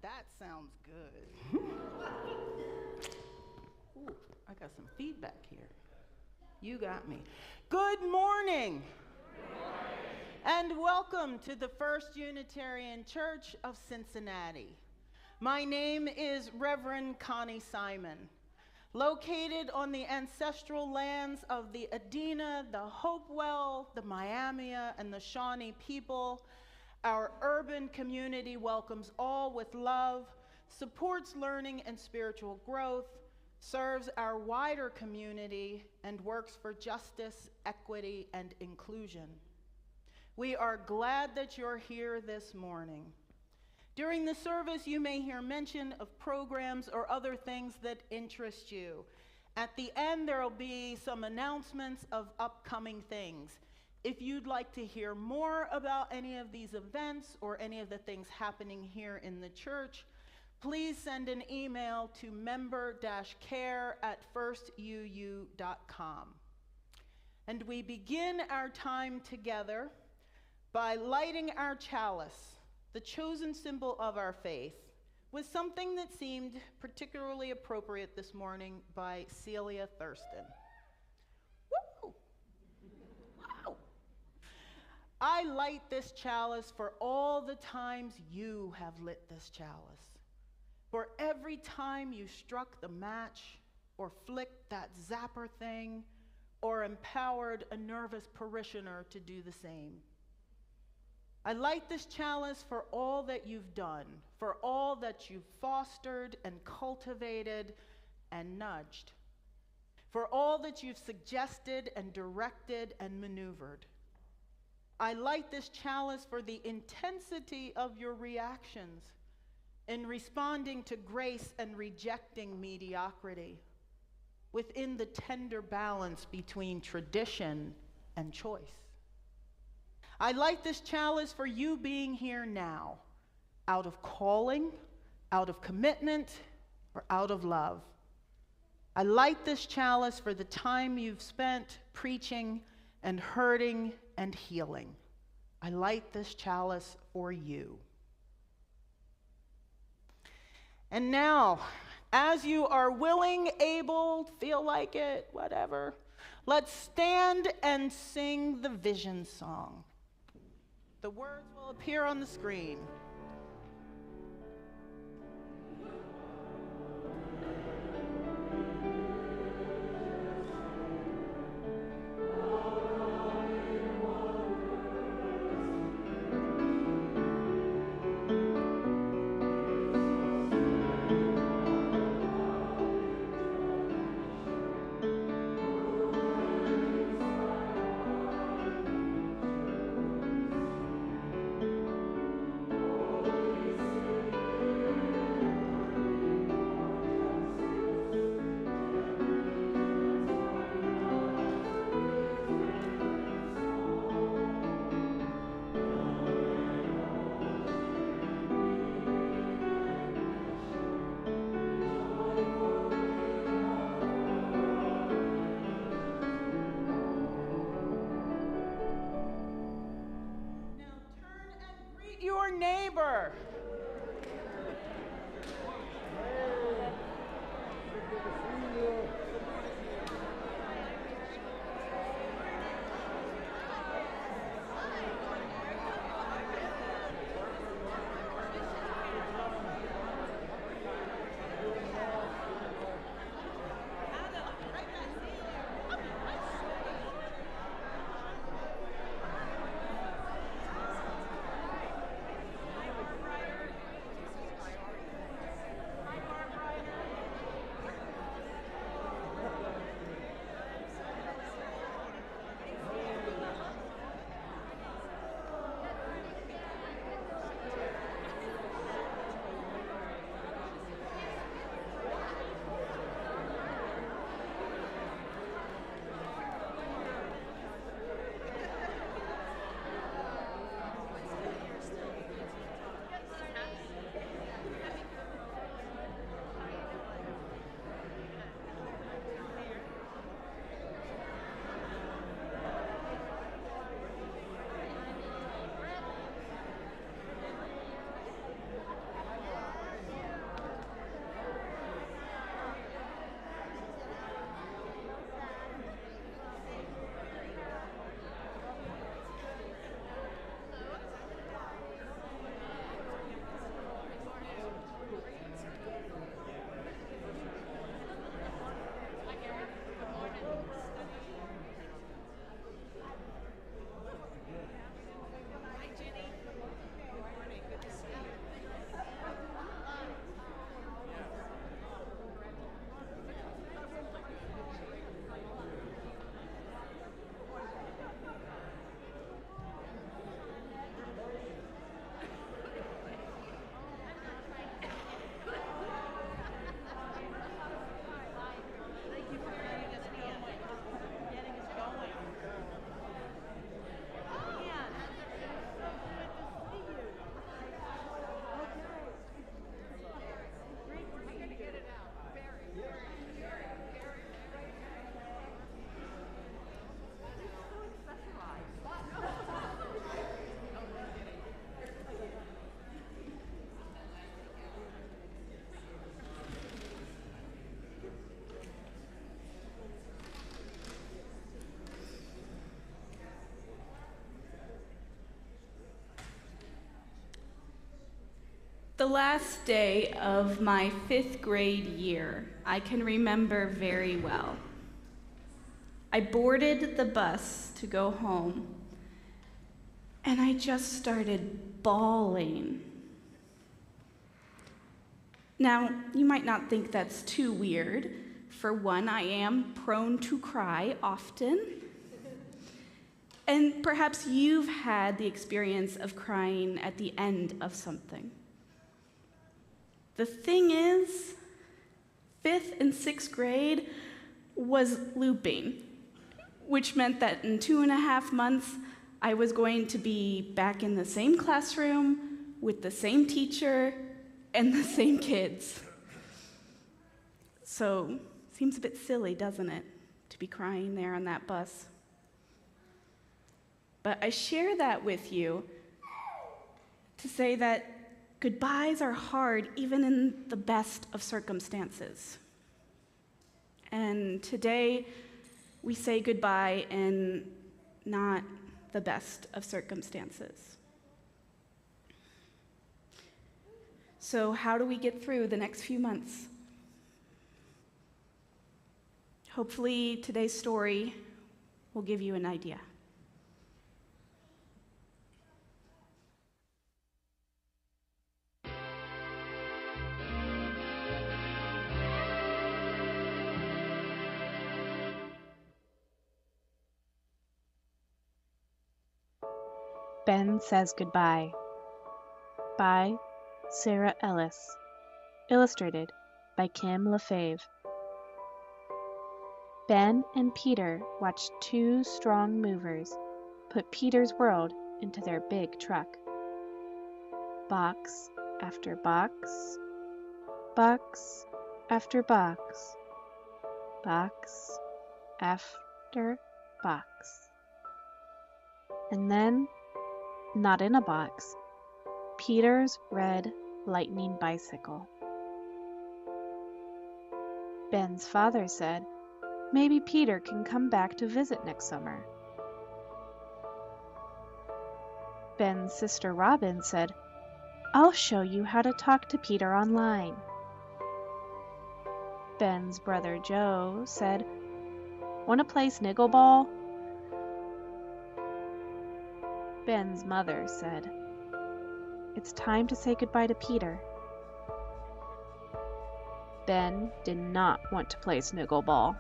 That sounds good. Ooh, I got some feedback here. You got me. Good morning. And welcome to the First Unitarian Church of Cincinnati. My name is Reverend Connie Simon. Located on the ancestral lands of the Adena, the Hopewell, the Miamia, and the Shawnee people, our urban community welcomes all with love, supports learning and spiritual growth, serves our wider community, and works for justice, equity, and inclusion. We are glad that you're here this morning. During the service, you may hear mention of programs or other things that interest you. At the end, there will be some announcements of upcoming things. If you'd like to hear more about any of these events or any of the things happening here in the church, please send an email to member-care@firstuu.com. And we begin our time together by lighting our chalice, the chosen symbol of our faith, with something that seemed particularly appropriate this morning by Celia Thurston. Woo! Wow! I light this chalice for all the times you have lit this chalice. For every time you struck the match, or flicked that zapper thing, or empowered a nervous parishioner to do the same. I light this chalice for all that you've done, for all that you've fostered and cultivated and nudged, for all that you've suggested and directed and maneuvered. I light this chalice for the intensity of your reactions in responding to grace and rejecting mediocrity, within the tender balance between tradition and choice. I light this chalice for you being here now, out of calling, out of commitment, or out of love. I light this chalice for the time you've spent preaching and hurting and healing. I light this chalice for you. And now, as you are willing, able, feel like it, whatever, let's stand and sing the vision song. The words will appear on the screen. The last day of my 5th grade year, I can remember very well. I boarded the bus to go home, and I just started bawling. Now, you might not think that's too weird. For one, I am prone to cry often. And perhaps you've had the experience of crying at the end of something. The thing is, 5th and 6th grade was looping, which meant that in 2.5 months, I was going to be back in the same classroom with the same teacher and the same kids. So, seems a bit silly, doesn't it, to be crying there on that bus? But I share that with you to say that goodbyes are hard even in the best of circumstances. And today, we say goodbye in not the best of circumstances. So how do we get through the next few months? Hopefully today's story will give you an idea. Ben Says Goodbye by Sarah Ellis. Illustrated by Kim Lefebvre. Ben and Peter watched 2 strong movers put Peter's world into their big truck. Box after box, box after box, box after box. And then, not in a box, Peter's red lightning bicycle. Ben's father said, maybe Peter can come back to visit next summer. Ben's sister Robin said, I'll show you how to talk to Peter online. Ben's brother Joe said, want to play sniggle ball? Ben's mother said, it's time to say goodbye to Peter. Ben did not want to play sniggle ball.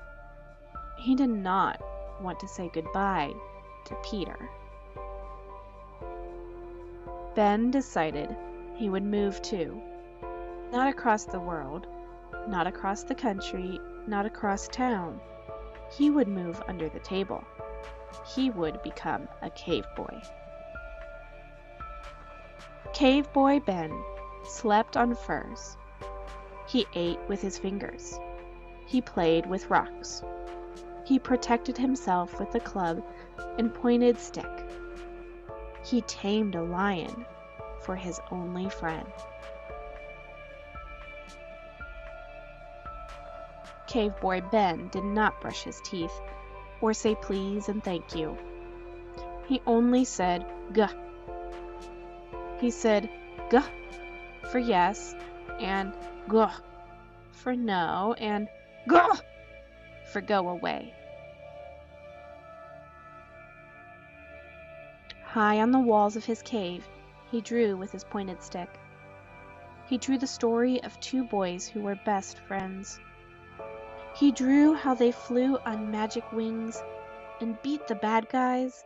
He did not want to say goodbye to Peter. Ben decided he would move too. Not across the world, not across the country, not across town. He would move under the table. He would become a cave boy. Cave boy Ben slept on furs. He ate with his fingers. He played with rocks. He protected himself with a club and pointed stick. He tamed a lion for his only friend. Cave boy Ben did not brush his teeth or say please and thank you. He only said "Guh." He said "Guh" for yes, and "Guh" for no, and "Guh" for go away. High on the walls of his cave, he drew with his pointed stick. He drew the story of 2 boys who were best friends. He drew how they flew on magic wings and beat the bad guys.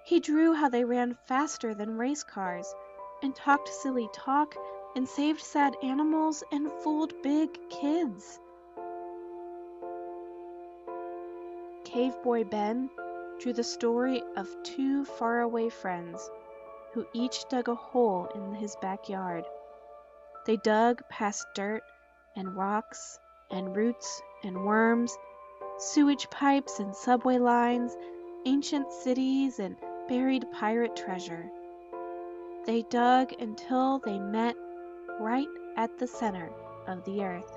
He drew how they ran faster than race cars and talked silly talk and saved sad animals and fooled big kids. Cave boy Ben drew the story of 2 faraway friends who each dug a hole in his backyard. They dug past dirt and rocks and roots and worms, sewage pipes and subway lines, ancient cities and buried pirate treasure. They dug until they met right at the center of the earth,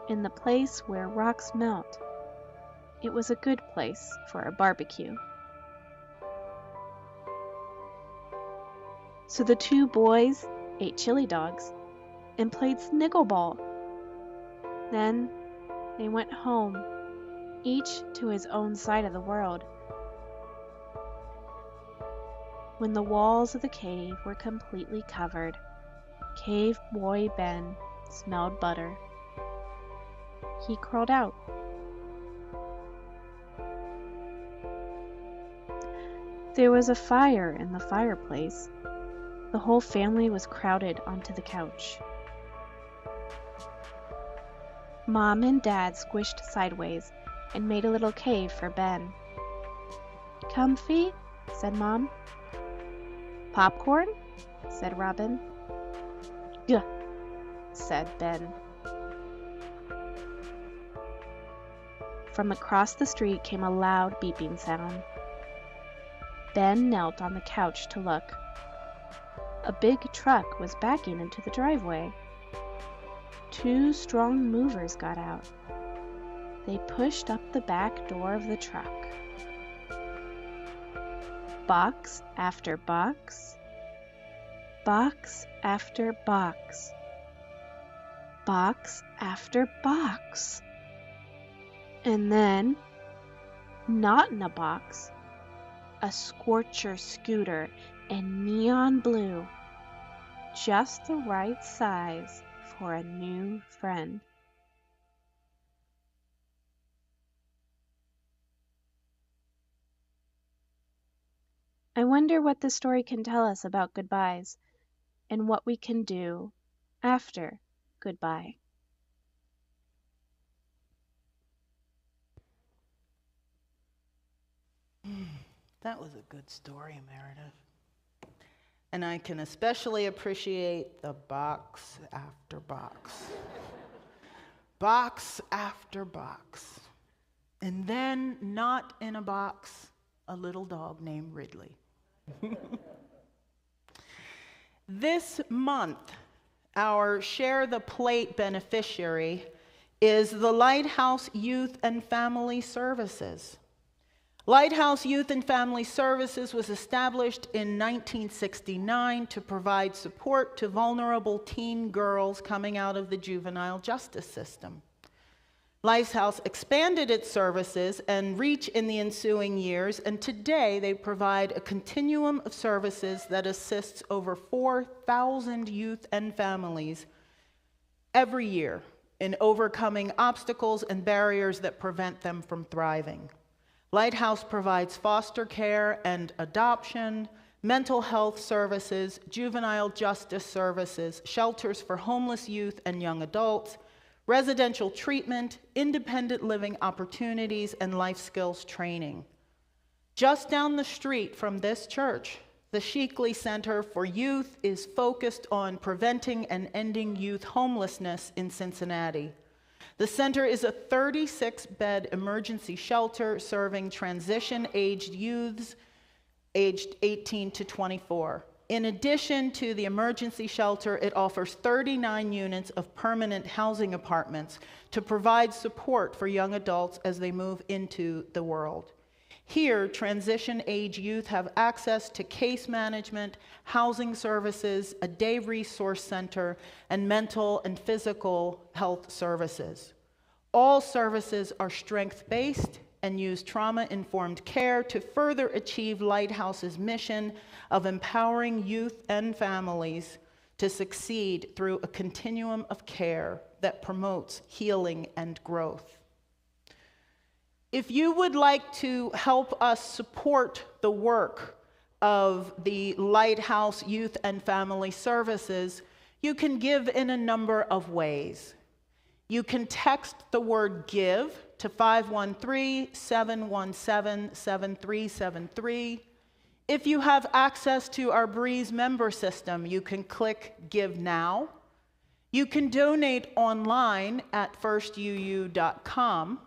in the place where rocks melt. It was a good place for a barbecue. So the 2 boys ate chili dogs and played sniggleball. Then they went home, each to his own side of the world. When the walls of the cave were completely covered, Cave Boy Ben smelled butter. He crawled out. There was a fire in the fireplace. The whole family was crowded onto the couch. Mom and Dad squished sideways and made a little cave for Ben. "Comfy?" said Mom. "Popcorn?" said Robin. "Gah," said Ben. From across the street came a loud beeping sound. Ben knelt on the couch to look. A big truck was backing into the driveway. 2 strong movers got out. They pushed up the back door of the truck. Box after box, box after box, box after box. And then, not in a box, a Scorcher scooter in neon blue, just the right size for a new friend. I wonder what this story can tell us about goodbyes and what we can do after goodbye. That was a good story, Meredith. And I can especially appreciate the box after box. Box after box. And then, not in a box, a little dog named Ridley. This month, our Share the Plate beneficiary is the Lighthouse Youth and Family Services. Lighthouse Youth and Family Services was established in 1969 to provide support to vulnerable teen girls coming out of the juvenile justice system. Lighthouse expanded its services and reach in the ensuing years, and today they provide a continuum of services that assists over 4,000 youth and families every year in overcoming obstacles and barriers that prevent them from thriving. Lighthouse provides foster care and adoption, mental health services, juvenile justice services, shelters for homeless youth and young adults, residential treatment, independent living opportunities, and life skills training. Just down the street from this church, the Sheakley Center for Youth is focused on preventing and ending youth homelessness in Cincinnati. The center is a 36-bed emergency shelter serving transition-aged youths aged 18 to 24. In addition to the emergency shelter, it offers 39 units of permanent housing apartments to provide support for young adults as they move into the world. Here, transition-age youth have access to case management, housing services, a day resource center, and mental and physical health services. All services are strength-based and use trauma-informed care to further achieve Lighthouse's mission of empowering youth and families to succeed through a continuum of care that promotes healing and growth. If you would like to help us support the work of the Lighthouse Youth and Family Services, you can give in a number of ways. You can text the word GIVE to 513-717-7373. If you have access to our Breeze member system, you can click Give Now. You can donate online at firstuu.com.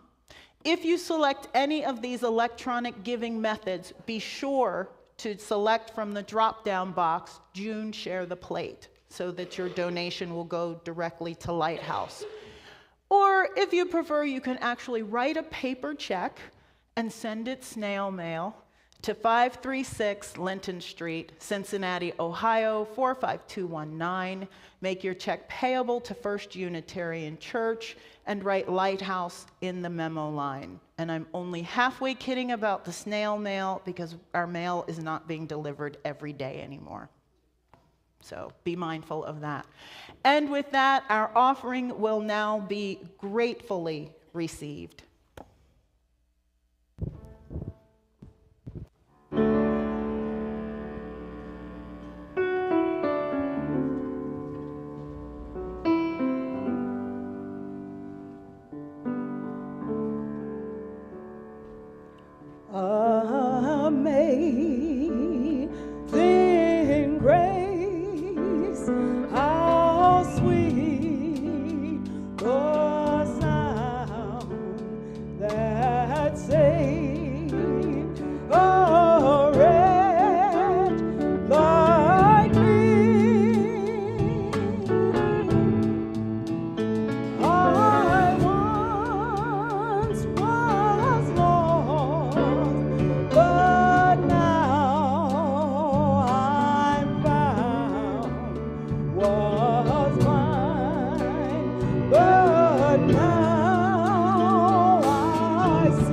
If you select any of these electronic giving methods, be sure to select from the drop-down box, June Share the Plate, so that your donation will go directly to Lighthouse. Or if you prefer, you can actually write a paper check and send it snail mail to 536 Linton Street, Cincinnati, Ohio, 45219. Make your check payable to First Unitarian Church and write Lighthouse in the memo line. And I'm only halfway kidding about the snail mail because our mail is not being delivered every day anymore. So be mindful of that. And with that, our offering will now be gratefully received. Amazing grace, how sweet the sound that saved a wretch like me. I once was lost, but now I'm found. Was blind, but now I see.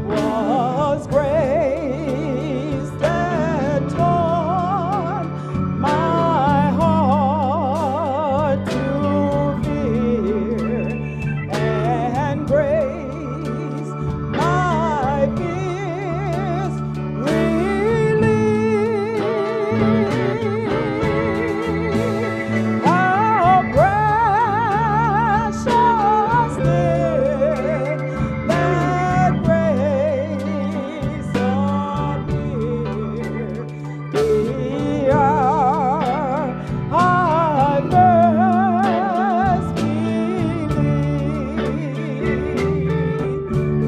Was grace that taught my heart to fear, and grace my fears relieved. How precious did that grace appear the hour I first believed.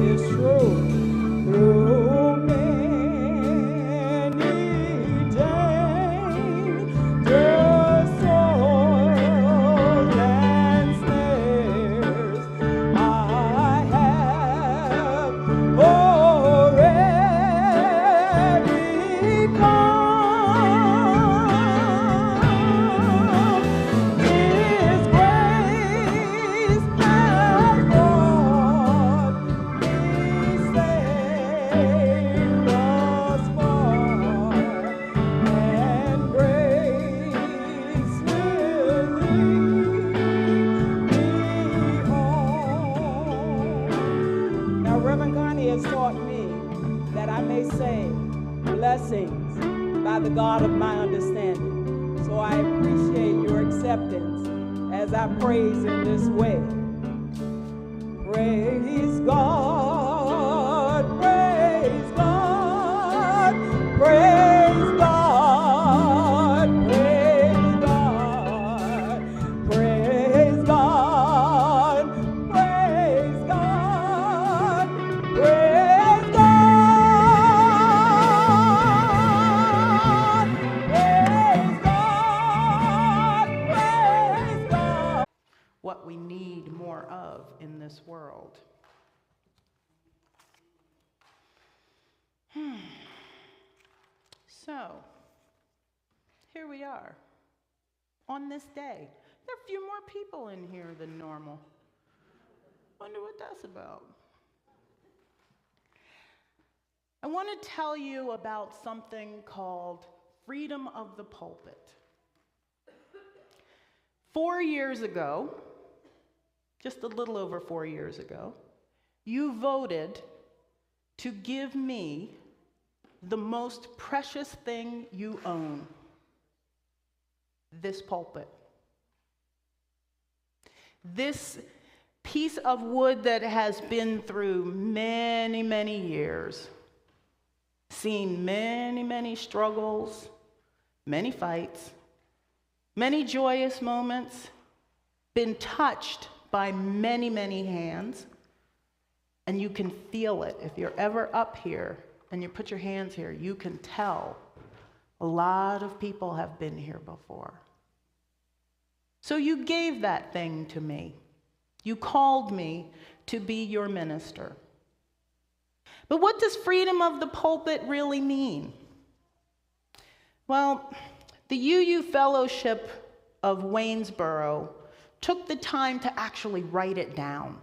It's true, through many dangerous toils and snares, I have already come. His grace has brought me safe thus far, and grace will lead me home. Now, Reverend Connie has taught me that I may say blessings by the God of my understanding. So I appreciate your acceptance as I praise in this way. Praise God, praise God, praise God, praise God, praise God, praise God, praise God, praise God, praise God. What we need more of in this world. So, here we are on this day. There are a few more people in here than normal. Wonder what that's about. I want to tell you about something called freedom of the pulpit. 4 years ago, just a little over 4 years ago, you voted to give me the most precious thing you own, this pulpit. This piece of wood that has been through many, many years, seen many, many struggles, many fights, many joyous moments, been touched by many, many hands, and you can feel it. If you're ever up here and you put your hands here, you can tell a lot of people have been here before. So you gave that thing to me. You called me to be your minister. But what does freedom of the pulpit really mean? Well, the UU Fellowship of Waynesboro took the time to actually write it down.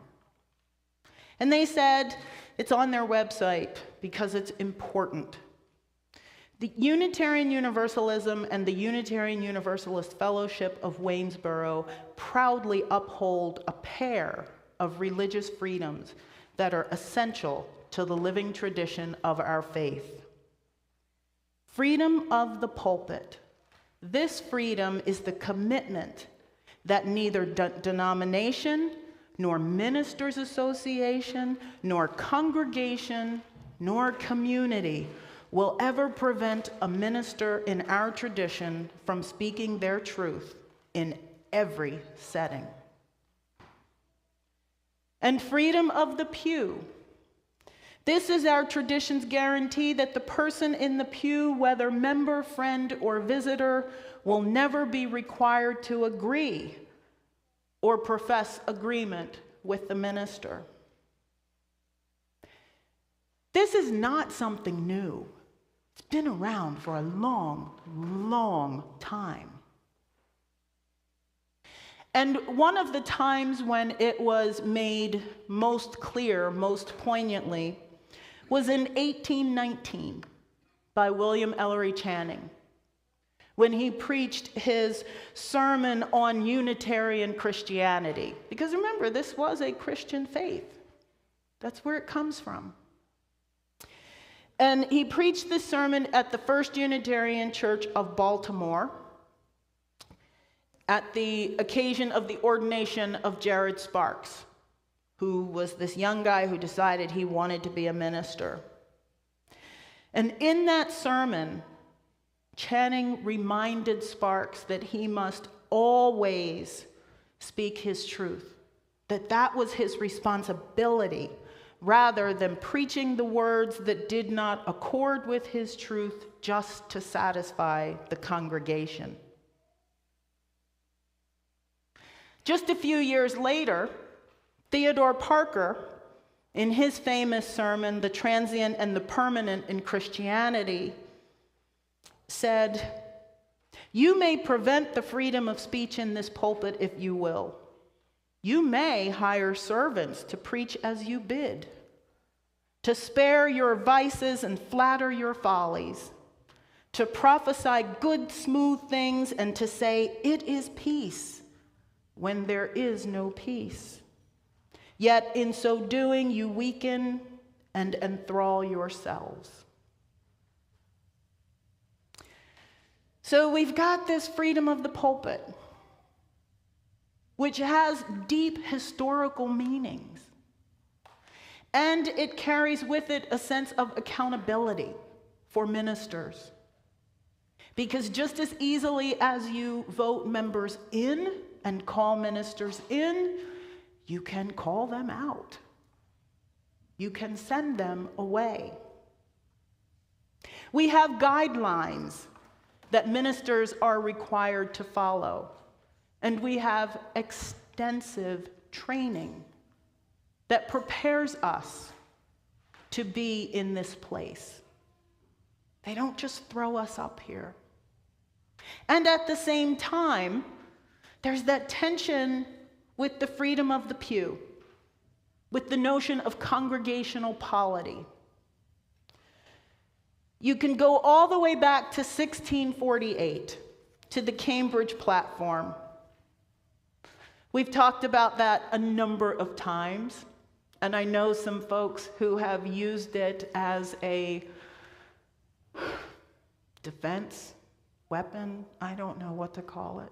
And they said it's on their website because it's important. The Unitarian Universalism and the Unitarian Universalist Fellowship of Waynesboro proudly uphold a pair of religious freedoms that are essential to the living tradition of our faith. Freedom of the pulpit. This freedom is the commitment that neither denomination, nor ministers' association, nor congregation, nor community will ever prevent a minister in our tradition from speaking their truth in every setting. And freedom of the pew. This is our tradition's guarantee that the person in the pew, whether member, friend, or visitor, will never be required to agree or profess agreement with the minister. This is not something new. It's been around for a long, long time. And one of the times when it was made most clear, most poignantly, was in 1819 by William Ellery Channing, when he preached his sermon on Unitarian Christianity. Because remember, this was a Christian faith. That's where it comes from. And he preached this sermon at the First Unitarian Church of Baltimore at the occasion of the ordination of Jared Sparks, who was this young guy who decided he wanted to be a minister. And in that sermon, Channing reminded Sparks that he must always speak his truth, that that was his responsibility, rather than preaching the words that did not accord with his truth just to satisfy the congregation. Just a few years later, Theodore Parker, in his famous sermon, The Transient and the Permanent in Christianity, said, "You may prevent the freedom of speech in this pulpit if you will. You may hire servants to preach as you bid, to spare your vices and flatter your follies, to prophesy good, smooth things, and to say, 'It is peace,' when there is no peace. Yet in so doing, you weaken and enthrall yourselves." So we've got this freedom of the pulpit, which has deep historical meanings. And it carries with it a sense of accountability for ministers. Because just as easily as you vote members in and call ministers in, you can call them out. You can send them away. We have guidelines that ministers are required to follow. And we have extensive training that prepares us to be in this place. They don't just throw us up here. And at the same time, there's that tension with the freedom of the pew, with the notion of congregational polity. You can go all the way back to 1648, to the Cambridge Platform. We've talked about that a number of times, and I know some folks who have used it as a defense weapon. I don't know what to call it.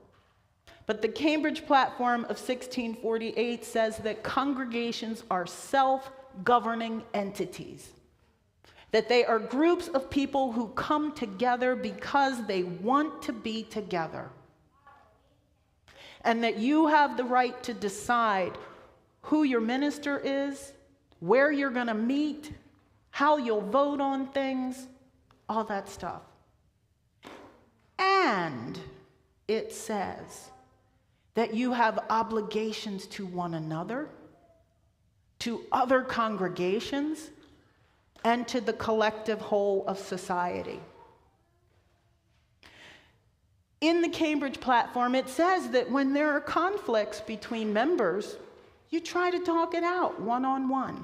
But the Cambridge Platform of 1648 says that congregations are self-governing entities, that they are groups of people who come together because they want to be together, and that you have the right to decide who your minister is, where you're going to meet, how you'll vote on things, all that stuff. And it says that you have obligations to one another, to other congregations, and to the collective whole of society. In the Cambridge platform, it says that when there are conflicts between members, you try to talk it out one-on-one.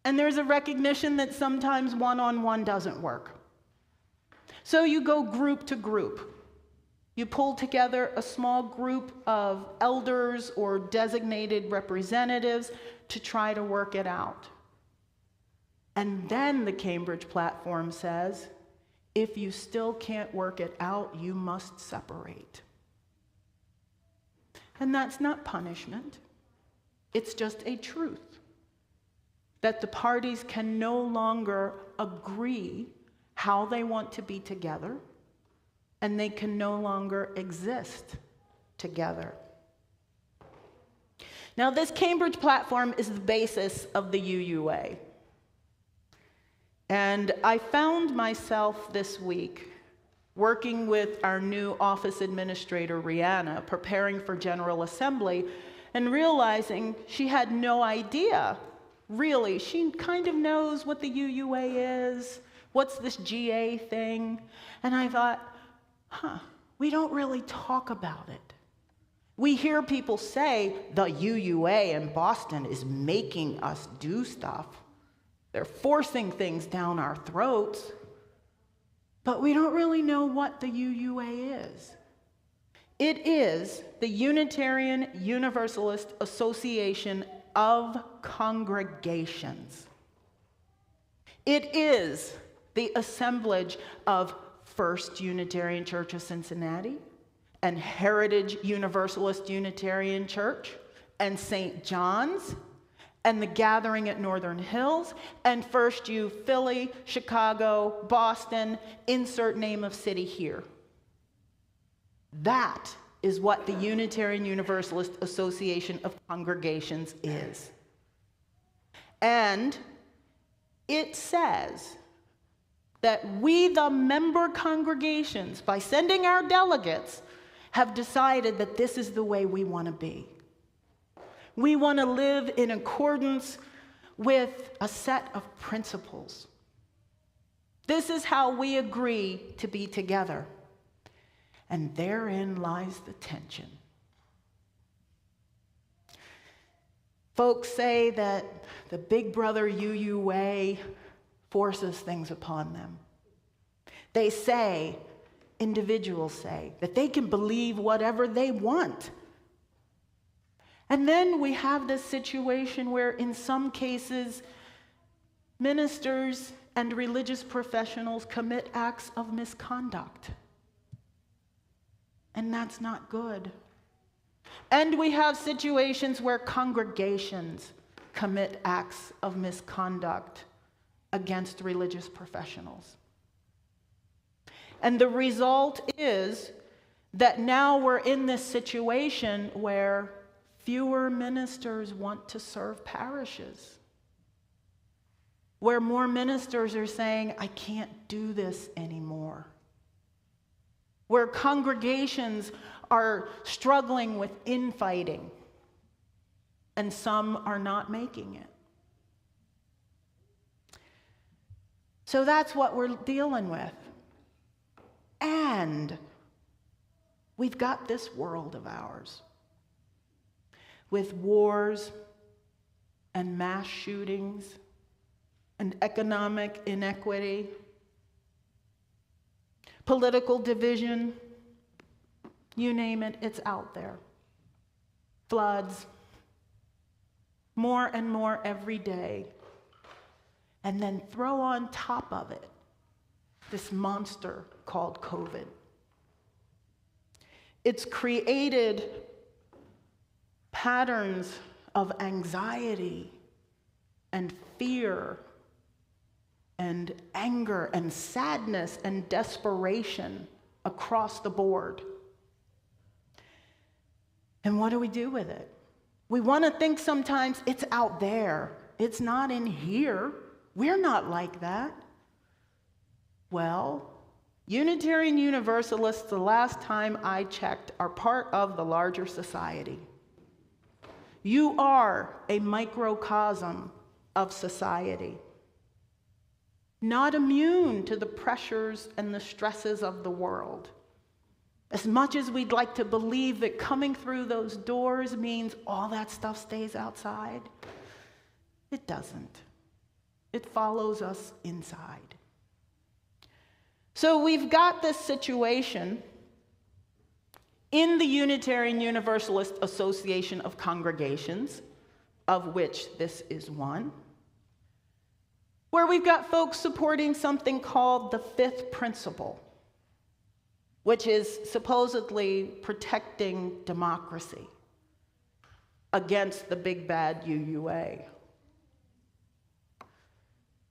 And there's a recognition that sometimes one-on-one doesn't work. So you go group to group. You pull together a small group of elders or designated representatives to try to work it out. And then the Cambridge platform says, if you still can't work it out, you must separate. And that's not punishment. It's just a truth that the parties can no longer agree how they want to be together, and they can no longer exist together. Now, this Cambridge platform is the basis of the UUA. And I found myself this week working with our new office administrator, Rihanna, preparing for General Assembly, and realizing she had no idea, really. She kind of knows what the UUA is, what's this GA thing, and I thought, we don't really talk about it. We hear people say the UUA in Boston is making us do stuff. They're forcing things down our throats, but we don't really know what the UUA is. It is the Unitarian Universalist Association of Congregations. It is the assemblage of First Unitarian Church of Cincinnati and Heritage Universalist Unitarian Church and St. John's and the Gathering at Northern Hills, and First U Philly, Chicago, Boston, insert name of city here. That is what the Unitarian Universalist Association of Congregations is. And it says that we, the member congregations, by sending our delegates, have decided that this is the way we want to be. We want to live in accordance with a set of principles. This is how we agree to be together. And therein lies the tension. Folks say that the Big Brother UUA forces things upon them. They say, individuals say, that they can believe whatever they want. And then we have this situation where, in some cases, ministers and religious professionals commit acts of misconduct. And that's not good. And we have situations where congregations commit acts of misconduct against religious professionals. And the result is that now we're in this situation where fewer ministers want to serve parishes, where more ministers are saying, I can't do this anymore, where congregations are struggling with infighting, and some are not making it. So that's what we're dealing with. And we've got this world of ours with wars and mass shootings and economic inequity, political division, you name it, it's out there. Floods, more and more every day. And then throw on top of it this monster called COVID. It's created patterns of anxiety and fear and anger and sadness and desperation across the board. And what do we do with it? We want to think sometimes it's out there. It's not in here. We're not like that. Well, Unitarian Universalists, the last time I checked, are part of the larger society. You are a microcosm of society, not immune to the pressures and the stresses of the world. As much as we'd like to believe that coming through those doors means all that stuff stays outside, it doesn't. It follows us inside. So we've got this situation in the Unitarian Universalist Association of Congregations, of which this is one, where we've got folks supporting something called the fifth principle, which is supposedly protecting democracy against the big bad UUA.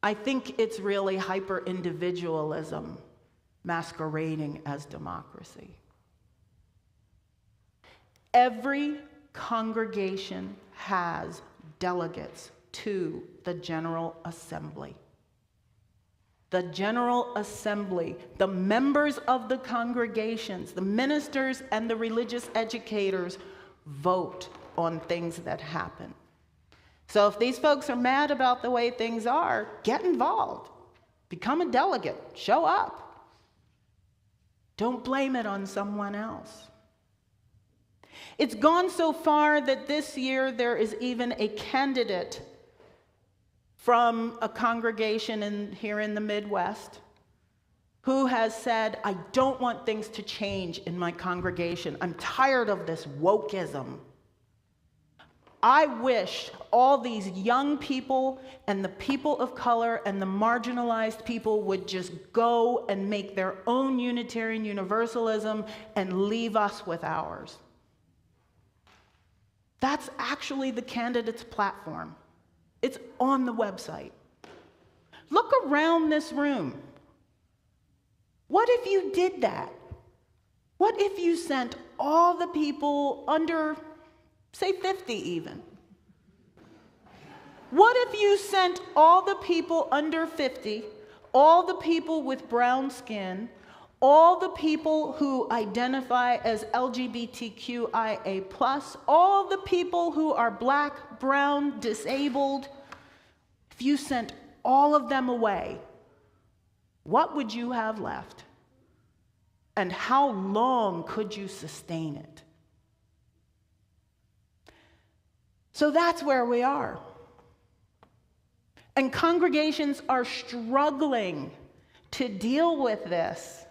I think it's really hyper-individualism masquerading as democracy. Every congregation has delegates to the General Assembly. The General Assembly, the members of the congregations, the ministers and the religious educators vote on things that happen. So if these folks are mad about the way things are, get involved. Become a delegate. Show up. Don't blame it on someone else. It's gone so far that this year there is even a candidate from a congregation here in the Midwest who has said, I don't want things to change in my congregation. I'm tired of this wokeism. I wish all these young people and the people of color and the marginalized people would just go and make their own Unitarian Universalism and leave us with ours. That's actually the candidate's platform. It's on the website. Look around this room. What if you did that? What if you sent all the people under, say 50 even? What if you sent all the people under 50, all the people with brown skin, all the people who identify as LGBTQIA+, all the people who are black, brown, disabled, if you sent all of them away, what would you have left? And how long could you sustain it? So that's where we are. And congregations are struggling to deal with this.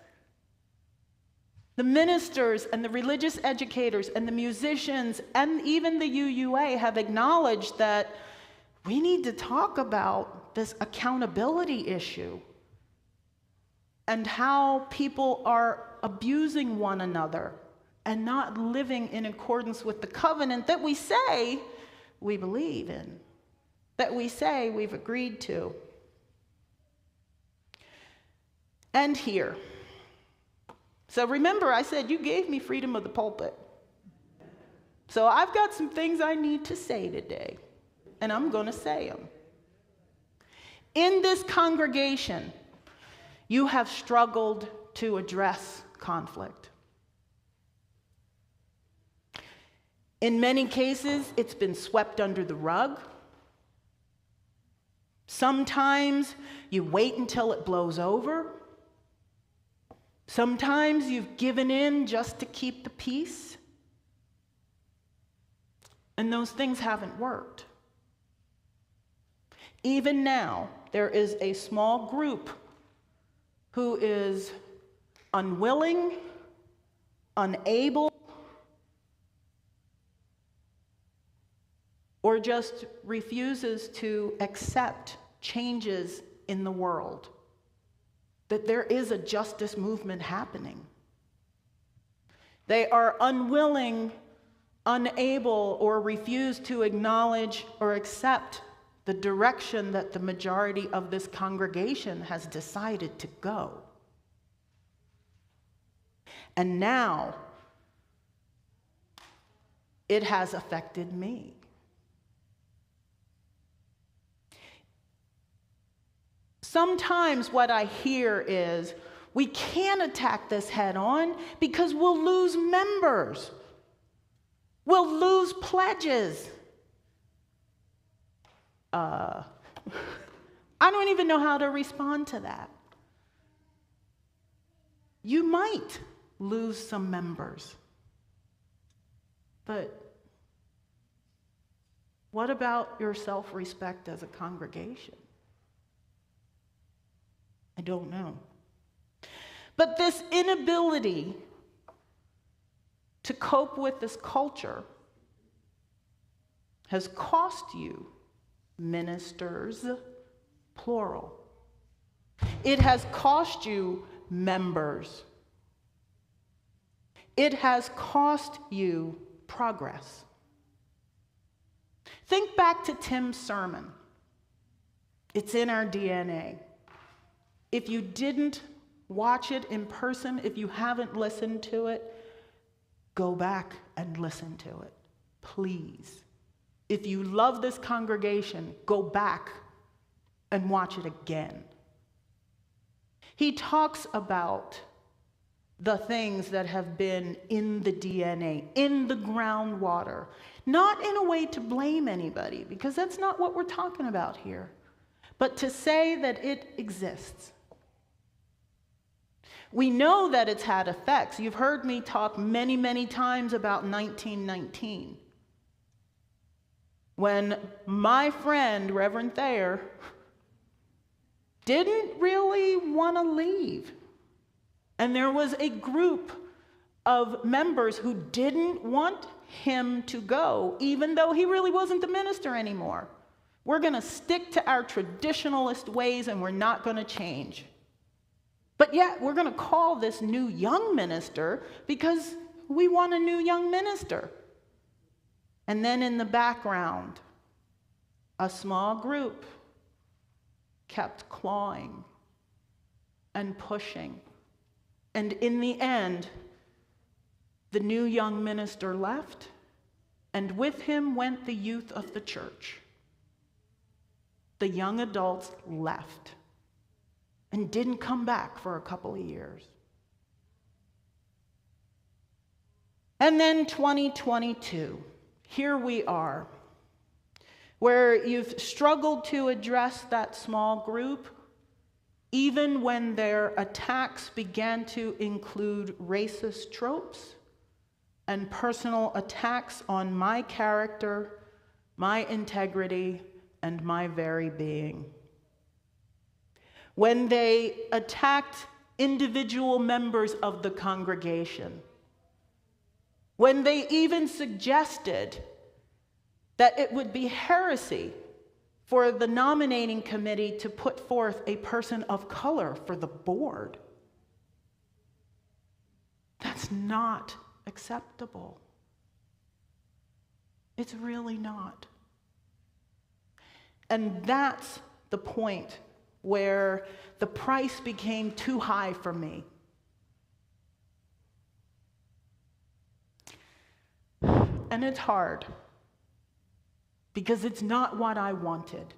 The ministers and the religious educators and the musicians and even the UUA have acknowledged that we need to talk about this accountability issue and how people are abusing one another and not living in accordance with the covenant that we say we believe in, that we say we've agreed to. And here. So remember, I said you gave me freedom of the pulpit. So I've got some things I need to say today, and I'm going to say them. In this congregation, you have struggled to address conflict. In many cases, it's been swept under the rug. Sometimes you wait until it blows over. Sometimes you've given in just to keep the peace. And those things haven't worked. Even now, there is a small group who is unwilling, unable, or just refuses to accept changes in the world, that there is a justice movement happening. They are unwilling, unable, or refuse to acknowledge or accept the direction that the majority of this congregation has decided to go. And now, it has affected me. Sometimes what I hear is, we can't attack this head on because we'll lose members. We'll lose pledges. I don't even know how to respond to that. You might lose some members, but what about your self-respect as a congregation? I don't know. But this inability to cope with this culture has cost you ministers, plural. It has cost you members. It has cost you progress. Think back to Tim's sermon. It's in our DNA. If you didn't watch it in person, if you haven't listened to it, go back and listen to it, please. If you love this congregation, go back and watch it again. He talks about the things that have been in the DNA, in the groundwater, not in a way to blame anybody, because that's not what we're talking about here, but to say that it exists. We know that it's had effects. You've heard me talk many, many times about 1919, when my friend, Reverend Thayer, didn't really want to leave. And there was a group of members who didn't want him to go, even though he really wasn't the minister anymore. We're going to stick to our traditionalist ways and we're not going to change. But yet, we're going to call this new young minister because we want a new young minister. And then in the background, a small group kept clawing and pushing. And in the end, the new young minister left, and with him went the youth of the church. The young adults left and didn't come back for a couple of years. And then 2022, here we are, where you've struggled to address that small group, even when their attacks began to include racist tropes and personal attacks on my character, my integrity, and my very being. When they attacked individual members of the congregation, when they even suggested that it would be heresy for the nominating committee to put forth a person of color for the board. That's not acceptable. It's really not. And that's the point where the price became too high for me. And it's hard, because it's not what I wanted.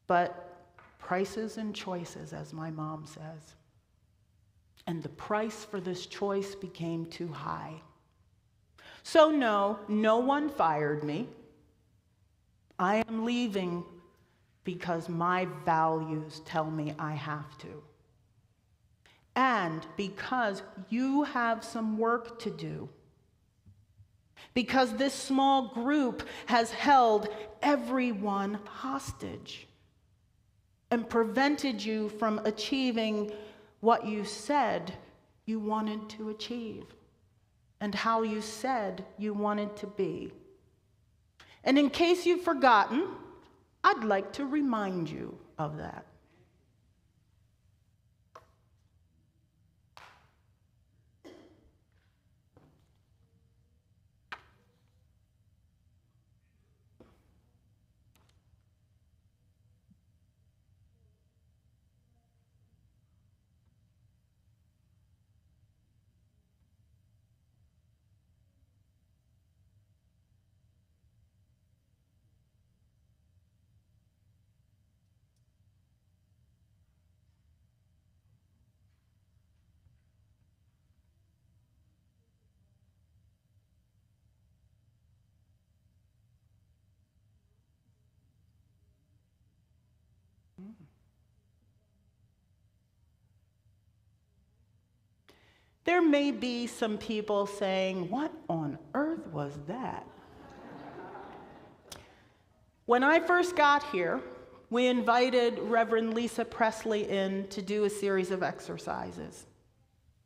But prices and choices, as my mom says. And the price for this choice became too high. So no one fired me. I am leaving because my values tell me I have to. And because you have some work to do. Because this small group has held everyone hostage and prevented you from achieving what you said you wanted to achieve and how you said you wanted to be. And in case you've forgotten, I'd like to remind you of that. There may be some people saying, what on earth was that? When I first got here, we invited Reverend Lisa Presley in to do a series of exercises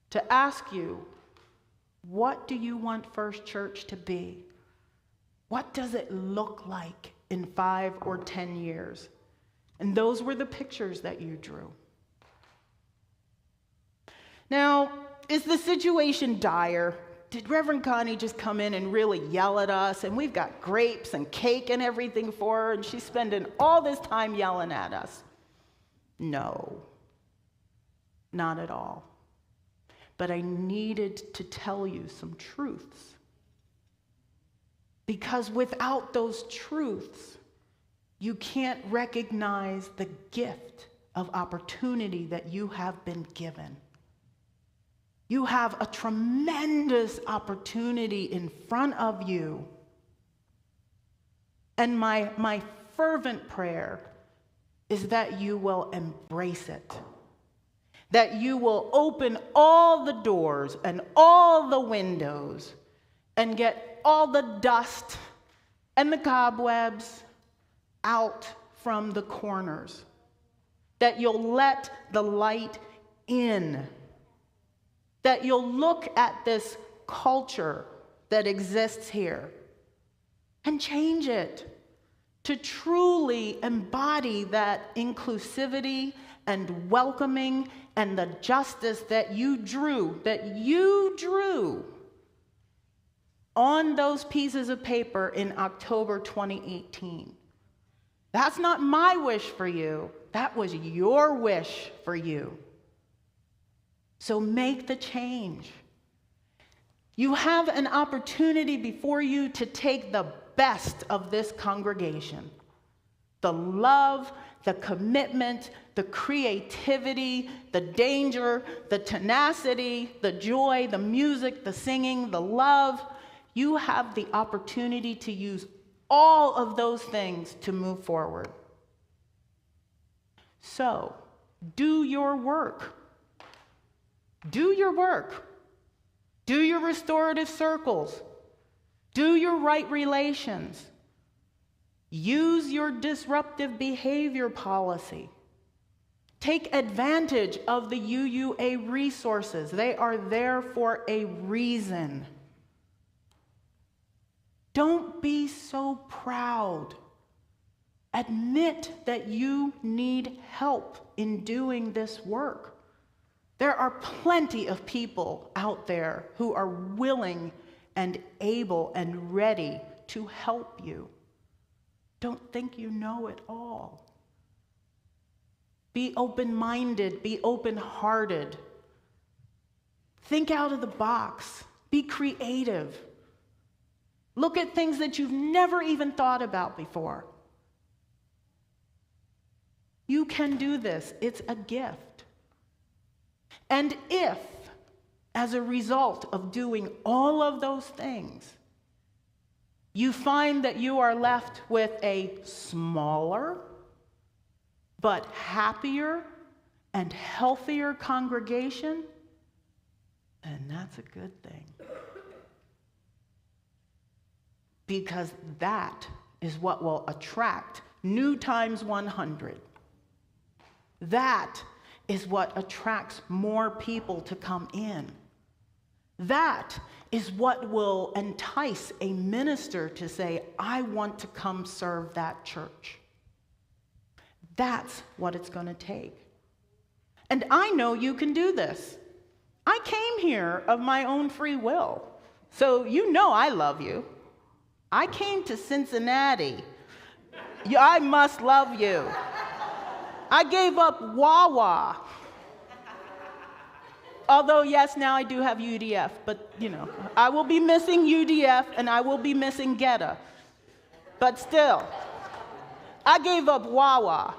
to ask you, what do you want First Church to be? What does it look like in 5 or 10 years? And those were the pictures that you drew. Now, is the situation dire? Did Reverend Connie just come in and really yell at us? And we've got grapes and cake and everything for her, and she's spending all this time yelling at us. No, not at all. But I needed to tell you some truths. Because without those truths, you can't recognize the gift of opportunity that you have been given. You have a tremendous opportunity in front of you. And my fervent prayer is that you will embrace it. That you will open all the doors and all the windows and get all the dust and the cobwebs out from the corners. That you'll let the light in. That you'll look at this culture that exists here and change it to truly embody that inclusivity and welcoming and the justice that you drew on those pieces of paper in October 2018. That's not my wish for you. That was your wish for you. So make the change. You have an opportunity before you to take the best of this congregation. The love, the commitment, the creativity, the danger, the tenacity, the joy, the music, the singing, the love. You have the opportunity to use all of those things to move forward. So, do your work. Do your work. Do your restorative circles. Do your right relations. Use your disruptive behavior policy. Take advantage of the UUA resources. They are there for a reason. Don't be so proud. Admit that you need help in doing this work. There are plenty of people out there who are willing and able and ready to help you. Don't think you know it all. Be open-minded, be open-hearted. Think out of the box. Be creative. Look at things that you've never even thought about before. You can do this. It's a gift. And if, as a result of doing all of those things, you find that you are left with a smaller, but happier and healthier congregation, then that's a good thing. Because that is what will attract new times 100. That is what attracts more people to come in. That is what will entice a minister to say, I want to come serve that church. That's what it's going to take. And I know you can do this. I came here of my own free will. So you know I love you. I came to Cincinnati. I must love you. I gave up Wawa. Although, yes, now I do have UDF, but, I will be missing UDF and I will be missing Jera. But still, I gave up Wawa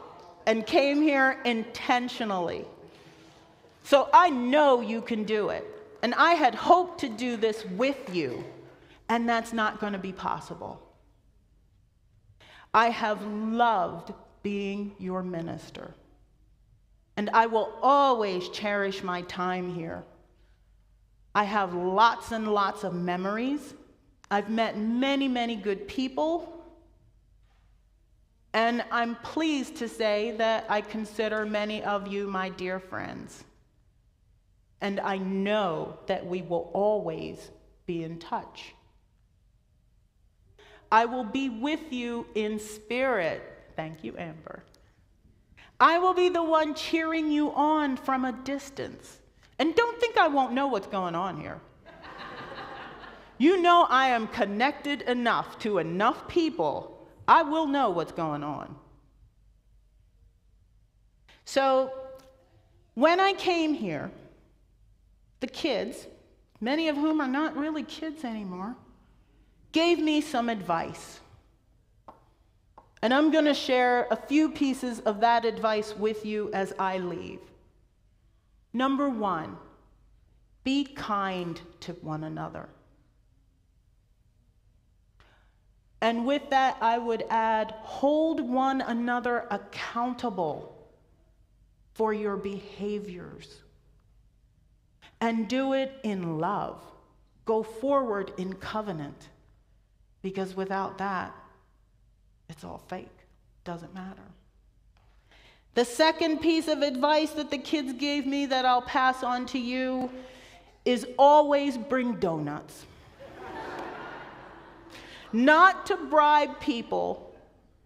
and came here intentionally. So I know you can do it. And I had hoped to do this with you, and that's not going to be possible. I have loved being your minister. And I will always cherish my time here. I have lots and lots of memories. I've met many, many good people. And I'm pleased to say that I consider many of you my dear friends. And I know that we will always be in touch. I will be with you in spirit. Thank you, Amber. I will be the one cheering you on from a distance. And don't think I won't know what's going on here. You know I am connected enough to enough people. I will know what's going on. So, when I came here, the kids, many of whom are not really kids anymore, gave me some advice. And I'm going to share a few pieces of that advice with you as I leave. Number 1, be kind to one another. And with that, I would add, hold one another accountable for your behaviors. And do it in love. Go forward in covenant. Because without that, it's all fake. Doesn't matter. The second piece of advice that the kids gave me that I'll pass on to you is always bring donuts. Not to bribe people,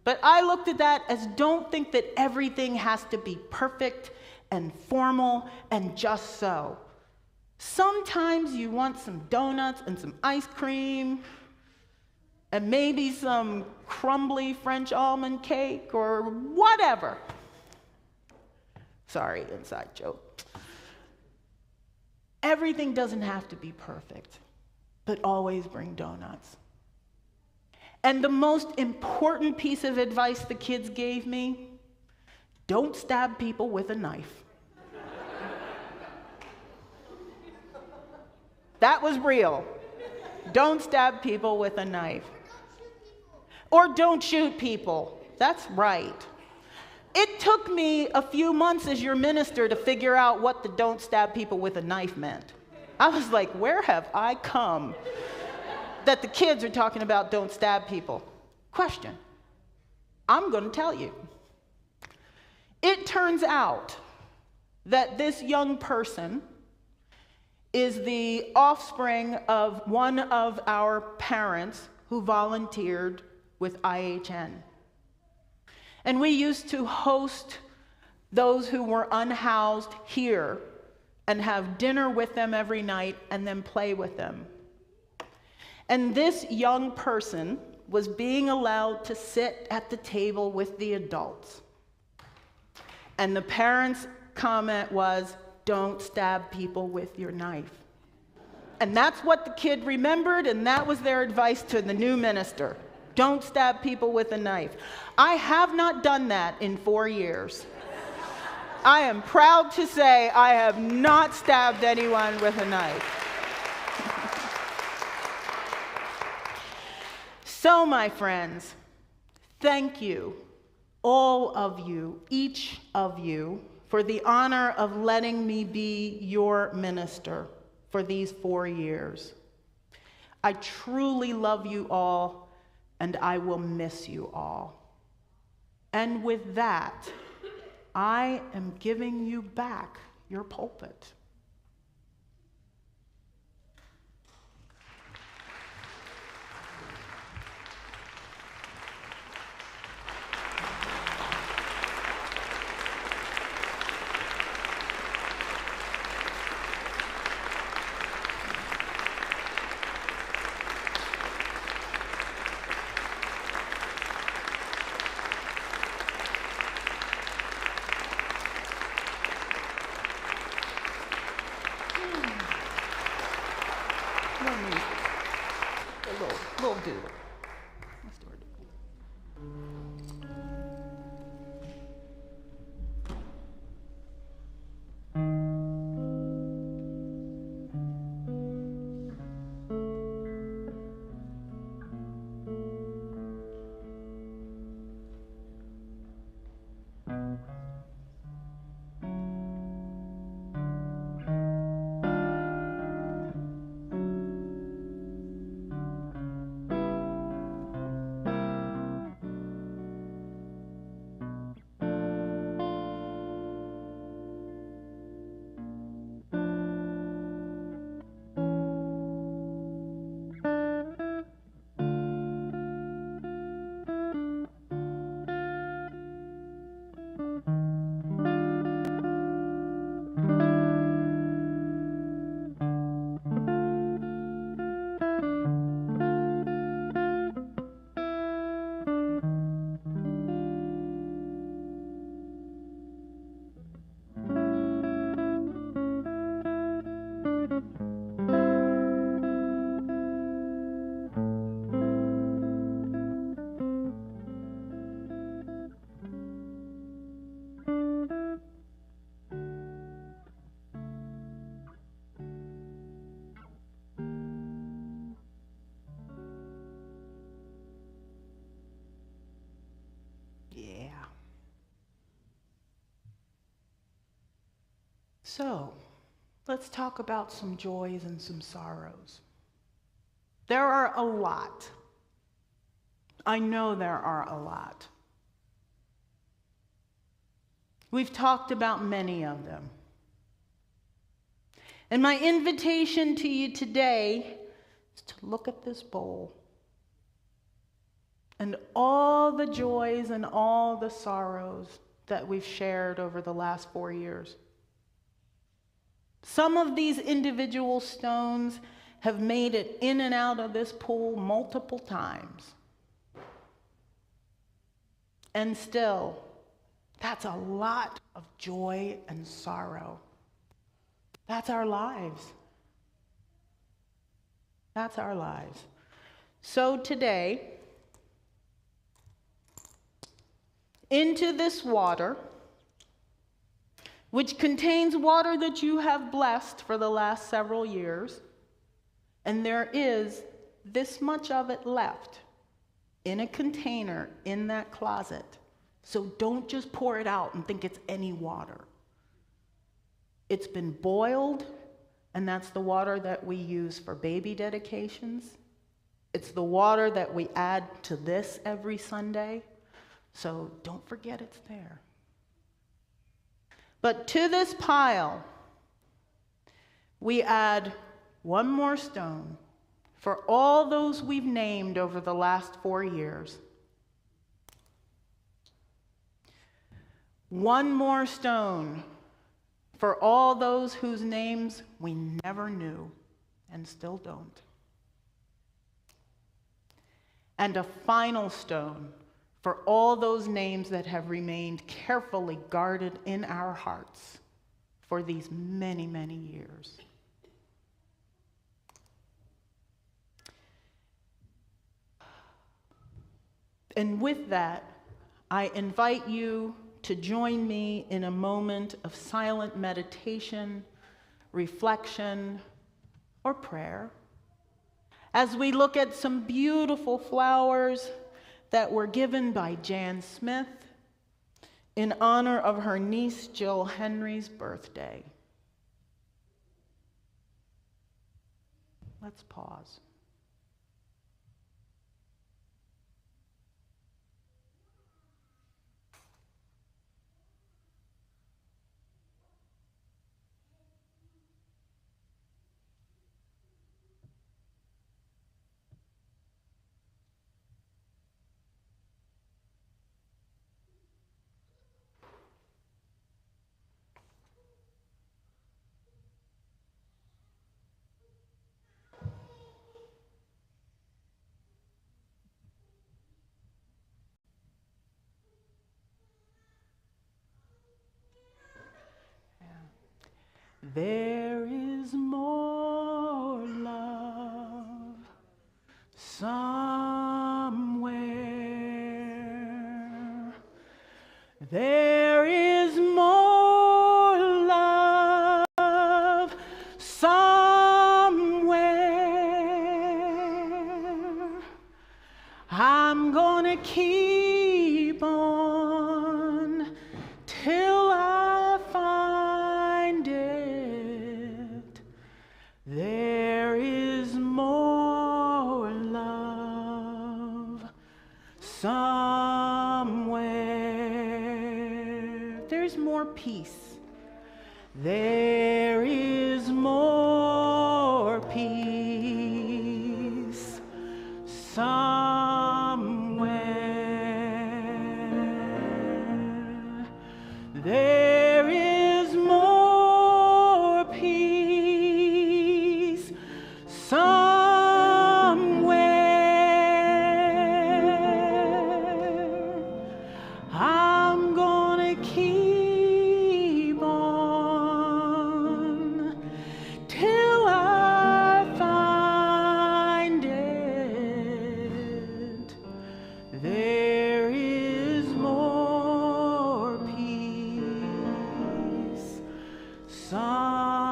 but I looked at that as don't think that everything has to be perfect and formal and just so. Sometimes you want some donuts and some ice cream and maybe some crumbly French almond cake or whatever. Sorry, inside joke. Everything doesn't have to be perfect, but always bring donuts. And the most important piece of advice the kids gave me, don't stab people with a knife. That was real. Don't stab people with a knife. Or don't shoot people. That's right. It took me a few months as your minister to figure out what the don't stab people with a knife meant. I was like, where have I come? That the kids are talking about don't stab people. Question. I'm going to tell you. It turns out that this young person is the offspring of one of our parents who volunteered with IHN. And we used to host those who were unhoused here and have dinner with them every night and then play with them. And this young person was being allowed to sit at the table with the adults. And the parents' comment was, don't stab people with your knife. And that's what the kid remembered, and that was their advice to the new minister. Don't stab people with a knife. I have not done that in 4 years. I am proud to say I have not stabbed anyone with a knife. So, my friends, thank you, all of you, each of you, for the honor of letting me be your minister for these 4 years. I truly love you all, and I will miss you all. And with that, I am giving you back your pulpit. Little doodle. Let's do it. So, let's talk about some joys and some sorrows. There are a lot. I know there are a lot. We've talked about many of them. And my invitation to you today is to look at this bowl and all the joys and all the sorrows that we've shared over the last 4 years. Some of these individual stones have made it in and out of this pool multiple times. And still, that's a lot of joy and sorrow. That's our lives. That's our lives. So today, into this water, which contains water that you have blessed for the last several years, and there is this much of it left in a container in that closet. So don't just pour it out and think it's any water. It's been boiled, and that's the water that we use for baby dedications. It's the water that we add to this every Sunday. So don't forget it's there. But to this pile, we add one more stone for all those we've named over the last 4 years. One more stone for all those whose names we never knew and still don't. And a final stone for all those names that have remained carefully guarded in our hearts for these many, many years. And with that, I invite you to join me in a moment of silent meditation, reflection, or prayer as we look at some beautiful flowers that were given by Jan Smith in honor of her niece Jill Henry's birthday. Let's pause. There is more love somewhere. There is more love somewhere. I'm gonna keep on till I find it. There is more love somewhere. There's more peace. There is more peace somewhere. There is more peace somewhere. I'm gonna keep on till I find it. There is more peace somewhere.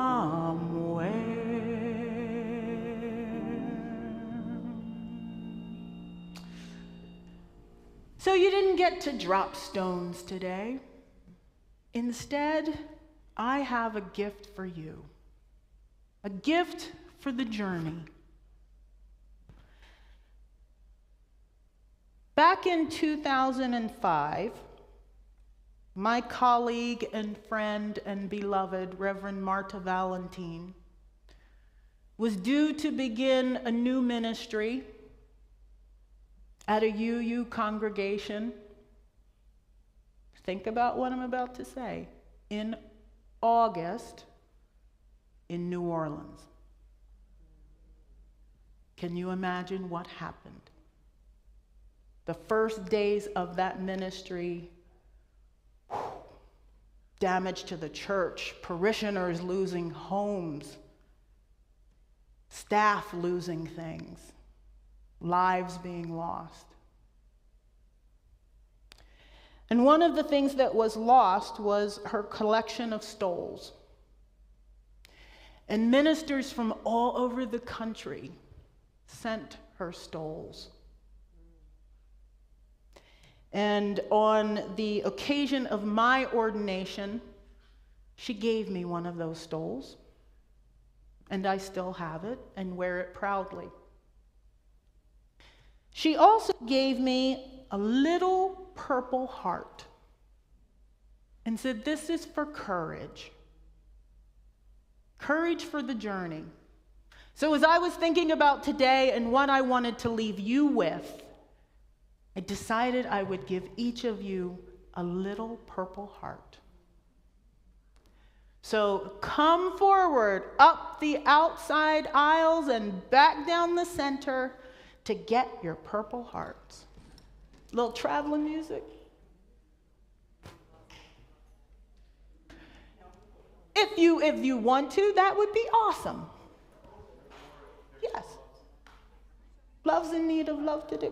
So you didn't get to drop stones today. Instead, I have a gift for you, a gift for the journey. Back in 2005, my colleague and friend and beloved, Reverend Marta Valentine, was due to begin a new ministry at a UU congregation. Think about what I'm about to say. In August, in New Orleans. Can you imagine what happened? The first days of that ministry, damage to the church, parishioners losing homes, staff losing things, lives being lost. And one of the things that was lost was her collection of stoles. And ministers from all over the country sent her stoles. And on the occasion of my ordination, she gave me one of those stoles. And I still have it and wear it proudly. She also gave me a little purple heart and said, "This is for courage. Courage for the journey." So as I was thinking about today and what I wanted to leave you with, I decided I would give each of you a little purple heart. So come forward up the outside aisles and back down the center to get your purple hearts. Little traveling music. If you want to, that would be awesome. Yes. Love's in need of love today.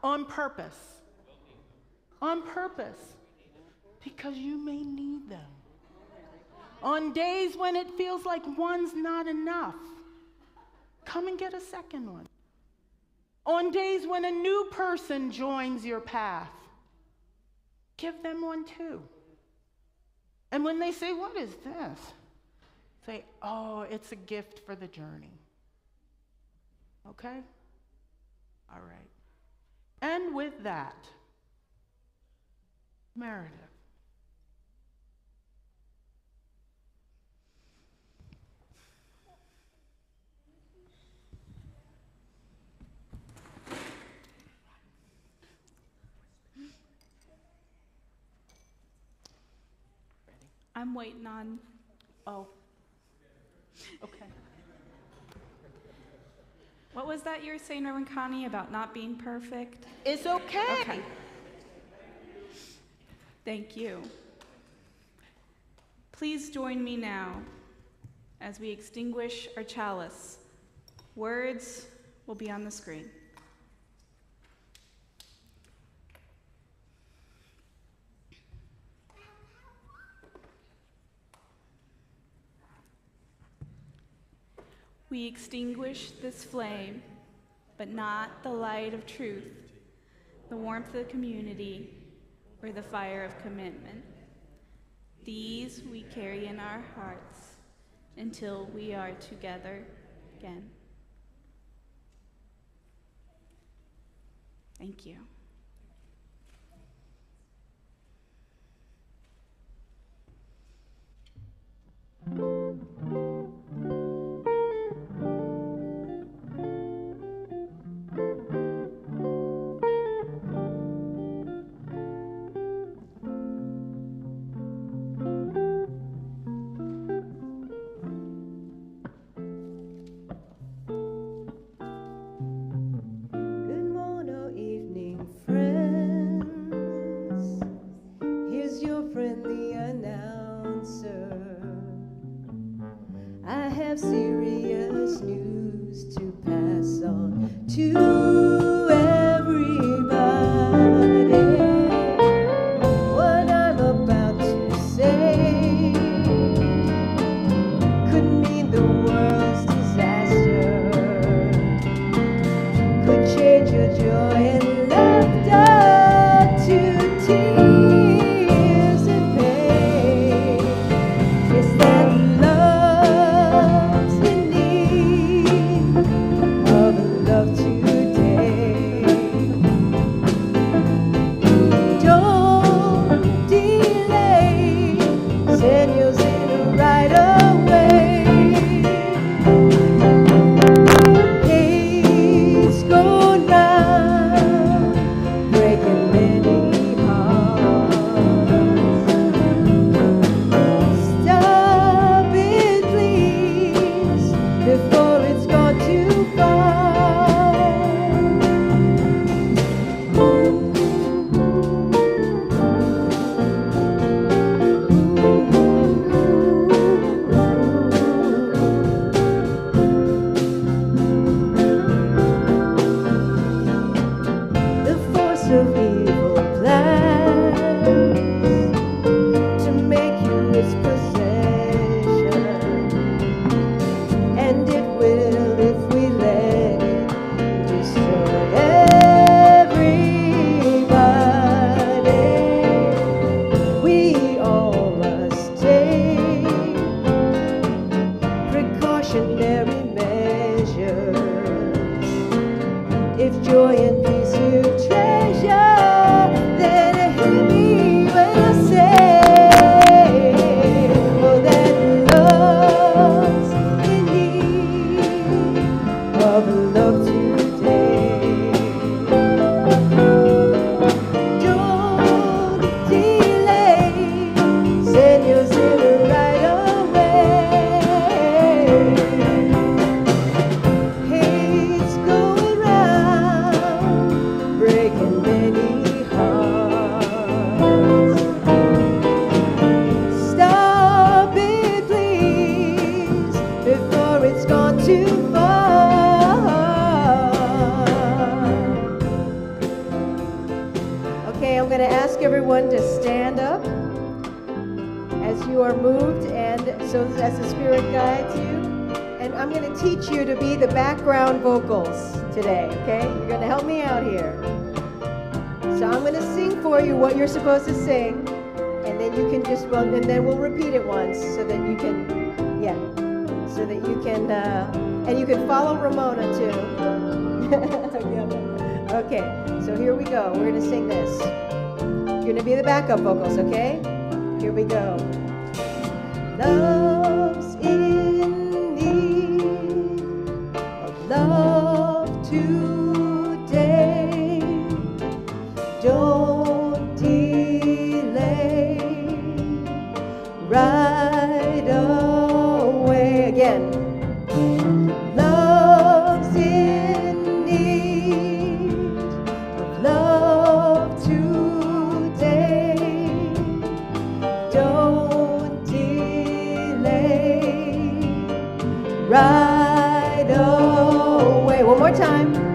on purpose. On purpose. Because you may need them. On days when it feels like one's not enough, come and get a second one. On days when a new person joins your path, give them one too. And when they say, "What is this?" say, "Oh, it's a gift for the journey." Okay? All right. And with that, Meredith. I'm waiting on. Oh. Okay. What was that you were saying, Reverend Connie, about not being perfect? It's okay. Okay. Thank you. Please join me now as we extinguish our chalice. Words will be on the screen. We extinguish this flame, but not the light of truth, the warmth of the community, or the fire of commitment. These we carry in our hearts until we are together again. Thank you. Serious news to pass on to everybody. What I'm about to say could mean the world's disaster, could change your joy and laughter to tears and pain. It's that love today. Don't delay, send yours in right away. Hates go now, breaking many hearts. Stop it, please, before it's gone too far. everyone to stand up as you are moved, and so as the Spirit guides you. And I'm going to teach you to be the background vocals today, okay? You're going to help me out here. So I'm going to sing for you what you're supposed to sing, and then you can just, well, and then we'll repeat it once so that you can, yeah, so that you can, and you can follow Ramona too. Okay, so here we go. We're going to sing this. You're going to be the backup vocals, okay? Here we go. Love's in need of love today. Don't delay. Right away. Again. Love's in need of love today. Don't delay. Right away. One more time.